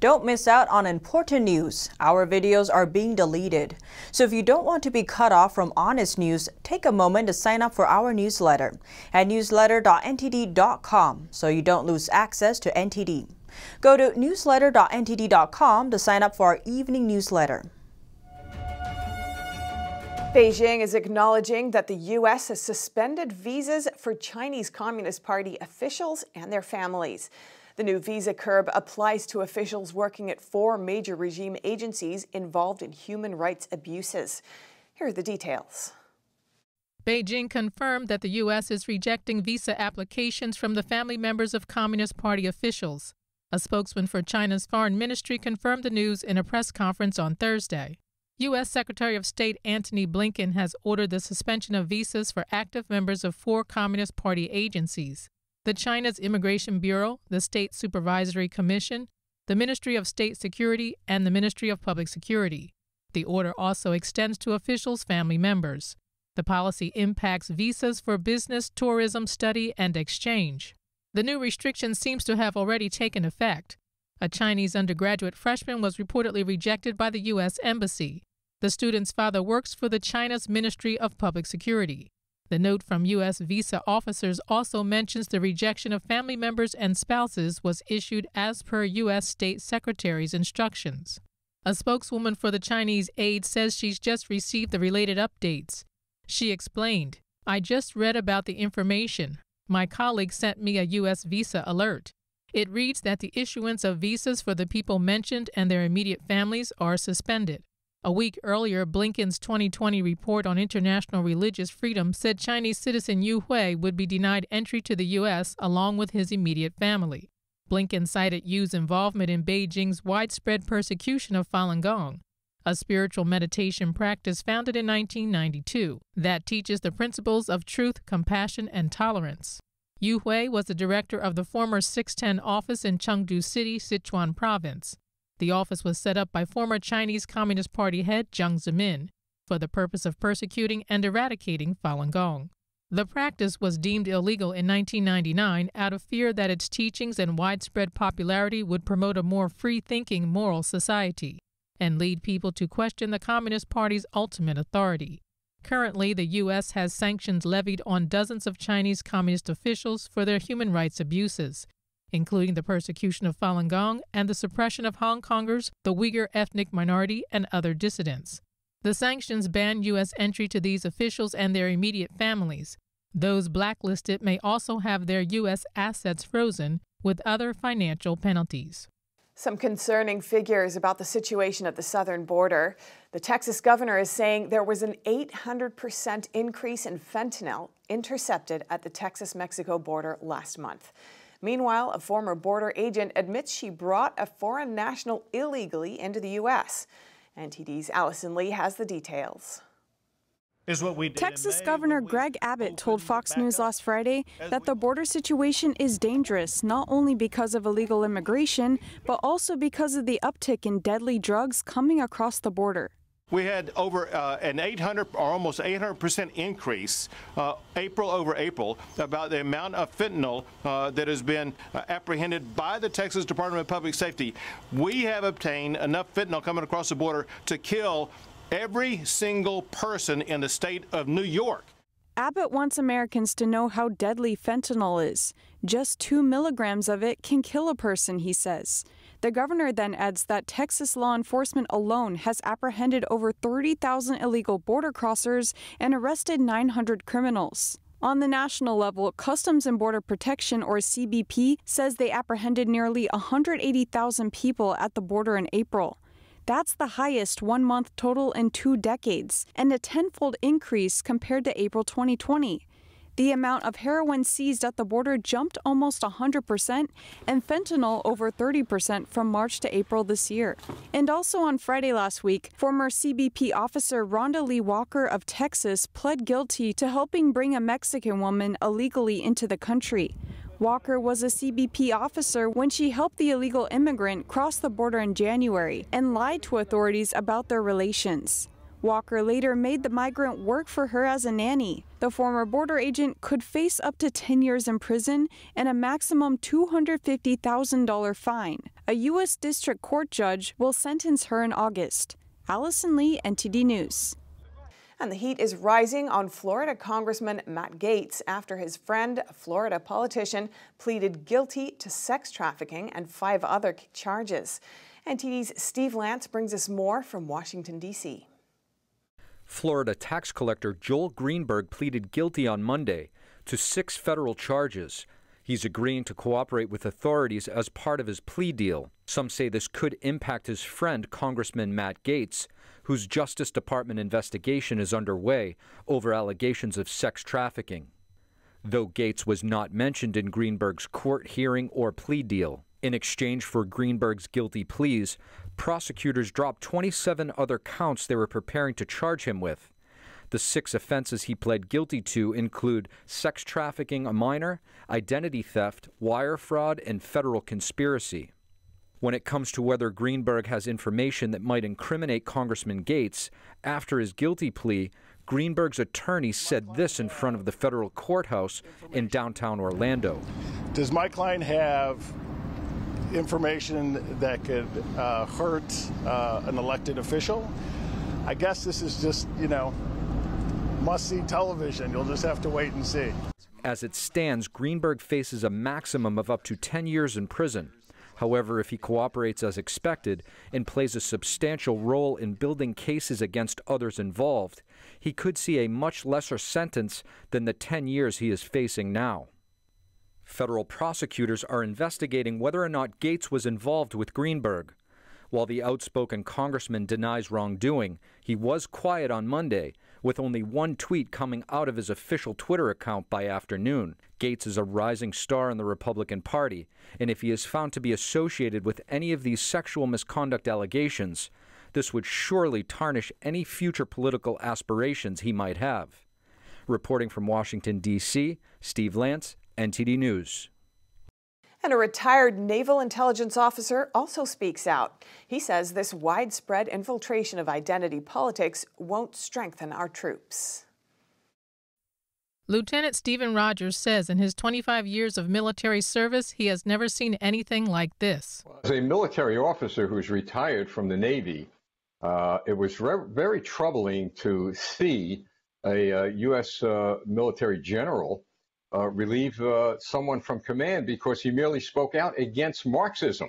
Don't miss out on important news. Our videos are being deleted. So if you don't want to be cut off from honest news, take a moment to sign up for our newsletter at newsletter.ntd.com so you don't lose access to NTD. Go to newsletter.ntd.com to sign up for our evening newsletter. Beijing is acknowledging that the U.S. has suspended visas for Chinese Communist Party officials and their families. The new visa curb applies to officials working at 4 major regime agencies involved in human rights abuses. Here are the details. Beijing confirmed that the U.S. is rejecting visa applications from the family members of Communist Party officials. A spokesman for China's foreign ministry confirmed the news in a press conference on Thursday. U.S. Secretary of State Antony Blinken has ordered the suspension of visas for active members of 4 Communist Party agencies: the China's Immigration Bureau, the State Supervisory Commission, the Ministry of State Security, and the Ministry of Public Security. The order also extends to officials' family members. The policy impacts visas for business, tourism, study, and exchange. The new restriction seems to have already taken effect. A Chinese undergraduate freshman was reportedly rejected by the U.S. Embassy. The student's father works for the China's Ministry of Public Security. The note from U.S. visa officers also mentions the rejection of family members and spouses was issued as per U.S. State Secretary's instructions. A spokeswoman for the Chinese aide says she's just received the related updates. She explained, "I just read about the information. My colleague sent me a U.S. visa alert. It reads that the issuance of visas for the people mentioned and their immediate families are suspended." A week earlier, Blinken's 2020 report on international religious freedom said Chinese citizen Yu Hui would be denied entry to the U.S. along with his immediate family. Blinken cited Yu's involvement in Beijing's widespread persecution of Falun Gong, a spiritual meditation practice founded in 1992 that teaches the principles of truth, compassion, and tolerance. Yu Hui was the director of the former 610 office in Chengdu City, Sichuan Province. The office was set up by former Chinese Communist Party head Jiang Zemin for the purpose of persecuting and eradicating Falun Gong. The practice was deemed illegal in 1999 out of fear that its teachings and widespread popularity would promote a more free-thinking moral society and lead people to question the Communist Party's ultimate authority. Currently, the U.S. has sanctions levied on dozens of Chinese Communist officials for their human rights abuses, including the persecution of Falun Gong and the suppression of Hong Kongers, the Uyghur ethnic minority, and other dissidents. The sanctions ban U.S. entry to these officials and their immediate families. Those blacklisted may also have their U.S. assets frozen, with other financial penalties. Some concerning figures about the situation at the southern border. The Texas governor is saying there was an 800% increase in fentanyl intercepted at the Texas-Mexico border last month. Meanwhile, a former border agent admits she brought a foreign national illegally into the U.S. NTD's Allison Lee has the details. Texas Governor Greg Abbott told Fox News last Friday that the border situation is dangerous not only because of illegal immigration, but also because of the uptick in deadly drugs coming across the border. We had over an 800 or almost 800% increase April over April about the amount of fentanyl that has been apprehended by the Texas Department of Public Safety. We have obtained enough fentanyl coming across the border to kill every single person in the state of New York. Abbott wants Americans to know how deadly fentanyl is. Just 2 milligrams of it can kill a person, he says. The governor then adds that Texas law enforcement alone has apprehended over 30,000 illegal border crossers and arrested 900 criminals. On the national level, Customs and Border Protection, or CBP, says they apprehended nearly 180,000 people at the border in April. That's the highest one-month total in 2 decades, and a tenfold increase compared to April 2020. The amount of heroin seized at the border jumped almost 100%, and fentanyl over 30% from March to April this year. And also on Friday last week, former CBP officer Rhonda Lee Walker of Texas pled guilty to helping bring a Mexican woman illegally into the country. Walker was a CBP officer when she helped the illegal immigrant cross the border in January and lied to authorities about their relations. Walker later made the migrant work for her as a nanny. The former border agent could face up to 10 years in prison and a maximum $250,000 fine. A U.S. District Court judge will sentence her in August. Allison Lee, NTD News. And the heat is rising on Florida Congressman Matt Gaetz after his friend, a Florida politician, pleaded guilty to sex trafficking and 5 other charges. NTD's Steve Lance brings us more from Washington, D.C. Florida tax collector Joel Greenberg pleaded guilty on Monday to 6 federal charges. He's agreeing to cooperate with authorities as part of his plea deal. Some say this could impact his friend, Congressman Matt Gaetz, whose Justice Department investigation is underway over allegations of sex trafficking. Though Gaetz was not mentioned in Greenberg's court hearing or plea deal. In exchange for Greenberg's guilty pleas, prosecutors dropped 27 other counts they were preparing to charge him with. The 6 offenses he pled guilty to include sex trafficking a minor, identity theft, wire fraud, and federal conspiracy. When it comes to whether Greenberg has information that might incriminate Congressman Gaetz, after his guilty plea, Greenberg's attorney said this in front of the federal courthouse in downtown Orlando. Does my client have information that could hurt an elected official? I guess this is just, must-see television. You'll just have to wait and see. As it stands, Greenberg faces a maximum of up to 10 years in prison. However, if he cooperates as expected and plays a substantial role in building cases against others involved, he could see a much lesser sentence than the 10 years he is facing now. Federal prosecutors are investigating whether or not Gaetz was involved with Greenberg. While the outspoken congressman denies wrongdoing, he was quiet on Monday, with only one tweet coming out of his official Twitter account by afternoon. Gaetz is a rising star in the Republican Party, and if he is found to be associated with any of these sexual misconduct allegations, this would surely tarnish any future political aspirations he might have. Reporting from Washington, D.C., Steve Lance, NTD News. And a retired naval intelligence officer also speaks out. He says this widespread infiltration of identity politics won't strengthen our troops. Lieutenant Stephen Rogers says in his 25 years of military service, he has never seen anything like this. As a military officer who's retired from the Navy, it was very troubling to see a U.S. military general relieve someone from command because he merely spoke out against Marxism,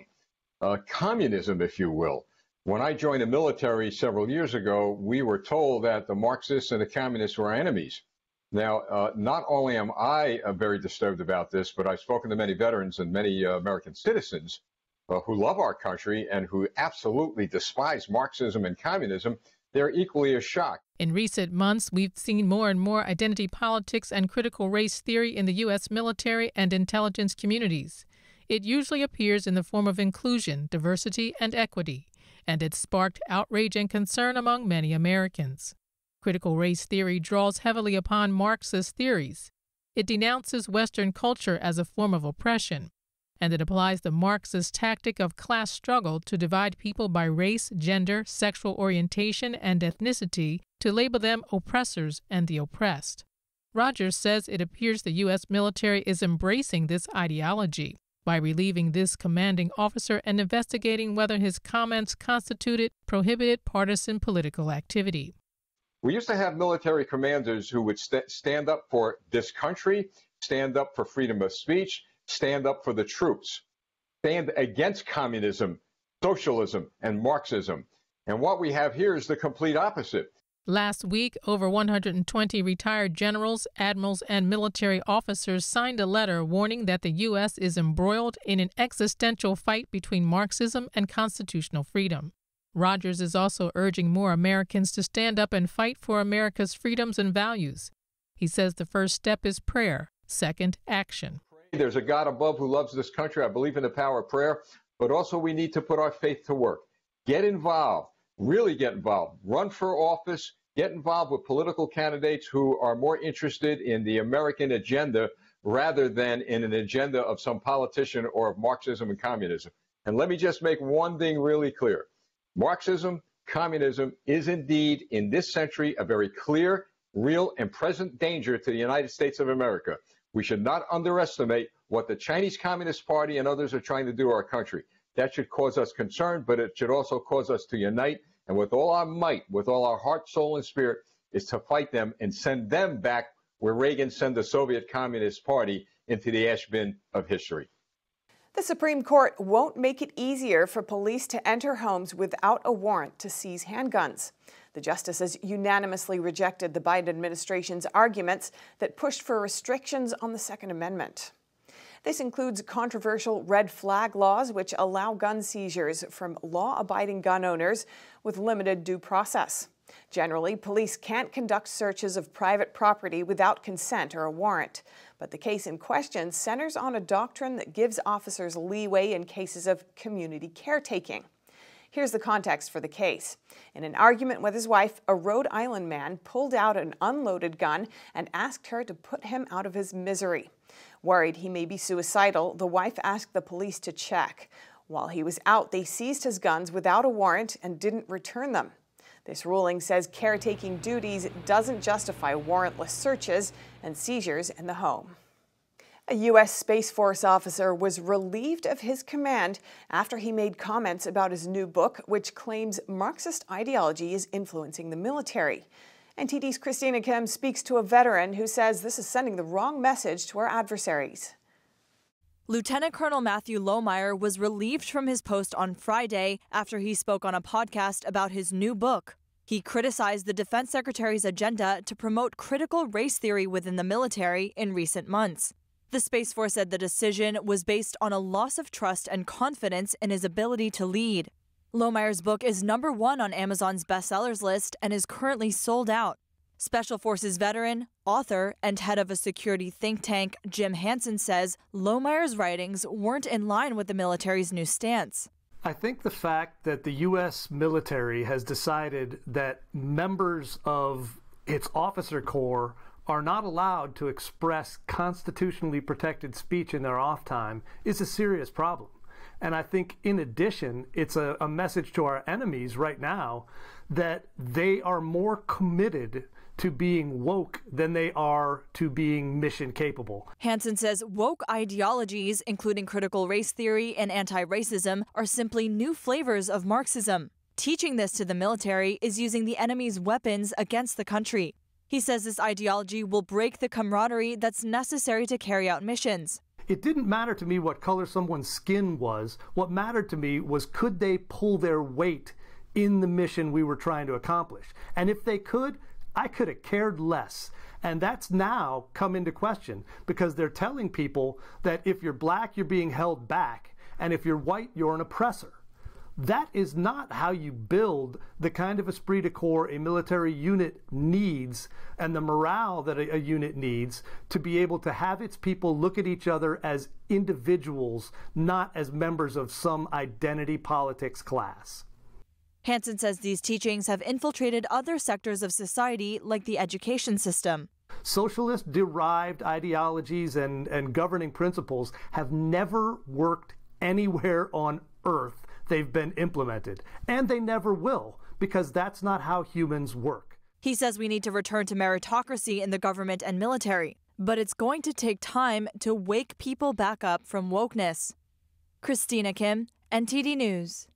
communism, if you will. When I joined the military several years ago, we were told that the Marxists and the communists were enemies. Now, not only am I very disturbed about this, but I've spoken to many veterans and many American citizens who love our country and who absolutely despise Marxism and communism. They're equally as shocked. In recent months, we've seen more and more identity politics and critical race theory in the U.S. military and intelligence communities. It usually appears in the form of inclusion, diversity, and equity, and it's sparked outrage and concern among many Americans. Critical race theory draws heavily upon Marxist theories. It denounces Western culture as a form of oppression, and it applies the Marxist tactic of class struggle to divide people by race, gender, sexual orientation, and ethnicity to label them oppressors and the oppressed. Rogers says it appears the U.S. military is embracing this ideology by relieving this commanding officer and investigating whether his comments constituted prohibited partisan political activity. We used to have military commanders who would stand up for this country, stand up for freedom of speech, stand up for the troops, stand against communism, socialism, and Marxism. And what we have here is the complete opposite. Last week, over 120 retired generals, admirals, and military officers signed a letter warning that the U.S. is embroiled in an existential fight between Marxism and constitutional freedom. Rogers is also urging more Americans to stand up and fight for America's freedoms and values. He says the first step is prayer, second, action. There's a God above who loves this country. I believe in the power of prayer, but also we need to put our faith to work. Get involved, really get involved. Run for office, get involved with political candidates who are more interested in the American agenda rather than in an agenda of some politician or of Marxism and communism. And let me just make one thing really clear. Marxism, communism is indeed, in this century, a very clear, real, and present danger to the United States of America. We should not underestimate what the Chinese Communist Party and others are trying to do to our country. That should cause us concern, but it should also cause us to unite, and with all our might, with all our heart, soul, and spirit, is to fight them and send them back where Reagan sent the Soviet Communist Party into the ash bin of history. The Supreme Court won't make it easier for police to enter homes without a warrant to seize handguns. The justices unanimously rejected the Biden administration's arguments that pushed for restrictions on the Second Amendment. This includes controversial red flag laws which allow gun seizures from law-abiding gun owners with limited due process. Generally, police can't conduct searches of private property without consent or a warrant. But the case in question centers on a doctrine that gives officers leeway in cases of community caretaking. Here's the context for the case. In an argument with his wife, a Rhode Island man pulled out an unloaded gun and asked her to put him out of his misery. Worried he may be suicidal, the wife asked the police to check. While he was out, they seized his guns without a warrant and didn't return them. This ruling says caretaking duties doesn't justify warrantless searches and seizures in the home. A U.S. Space Force officer was relieved of his command after he made comments about his new book, which claims Marxist ideology is influencing the military. NTD's Christina Kim speaks to a veteran who says this is sending the wrong message to our adversaries. Lieutenant Colonel Matthew Lohmeyer was relieved from his post on Friday after he spoke on a podcast about his new book. He criticized the Defense Secretary's agenda to promote critical race theory within the military in recent months. The Space Force said the decision was based on a loss of trust and confidence in his ability to lead. Lohmeyer's book is #1 on Amazon's bestsellers list and is currently sold out. Special Forces veteran, author, and head of a security think tank, Jim Hansen, says Lohmeyer's writings weren't in line with the military's new stance. I think the fact that the U.S. military has decided that members of its officer corps are not allowed to express constitutionally protected speech in their off time is a serious problem. And I think, in addition, it's a message to our enemies right now that they are more committed to being woke than they are to being mission capable. Hansen says woke ideologies, including critical race theory and anti-racism, are simply new flavors of Marxism. Teaching this to the military is using the enemy's weapons against the country. He says this ideology will break the camaraderie that's necessary to carry out missions. It didn't matter to me what color someone's skin was. What mattered to me was, could they pull their weight in the mission we were trying to accomplish? And if they could, I could have cared less. And that's now come into question because they're telling people that if you're black, you're being held back. And if you're white, you're an oppressor. That is not how you build the kind of esprit de corps a military unit needs and the morale that a unit needs to be able to have its people look at each other as individuals, not as members of some identity politics class. Hansen says these teachings have infiltrated other sectors of society, like the education system. Socialist-derived ideologies and governing principles have never worked anywhere on Earth. They've been implemented, and they never will, because that's not how humans work. He says we need to return to meritocracy in the government and military, but it's going to take time to wake people back up from wokeness. Christina Kim, NTD News.